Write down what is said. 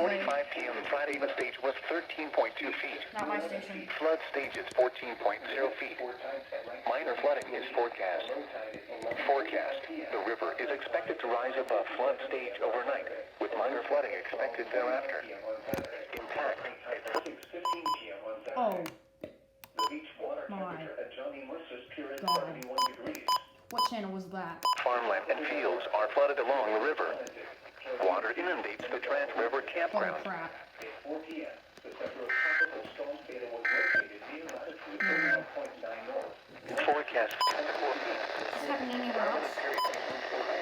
8:45 p.m. Friday, the stage was 13.2 feet. Not my station. Flood stage is 14.0 feet. Minor flooding is forecast. Forecast. The river is expected to rise above flood stage overnight, with minor flooding expected thereafter. Impact. Oh. My God. What channel was that? Farmland and fields are flooded along the river. Water inundates the Trent River Oh campground. crap. Forecast 10 to 14. Is this happening anywhere else?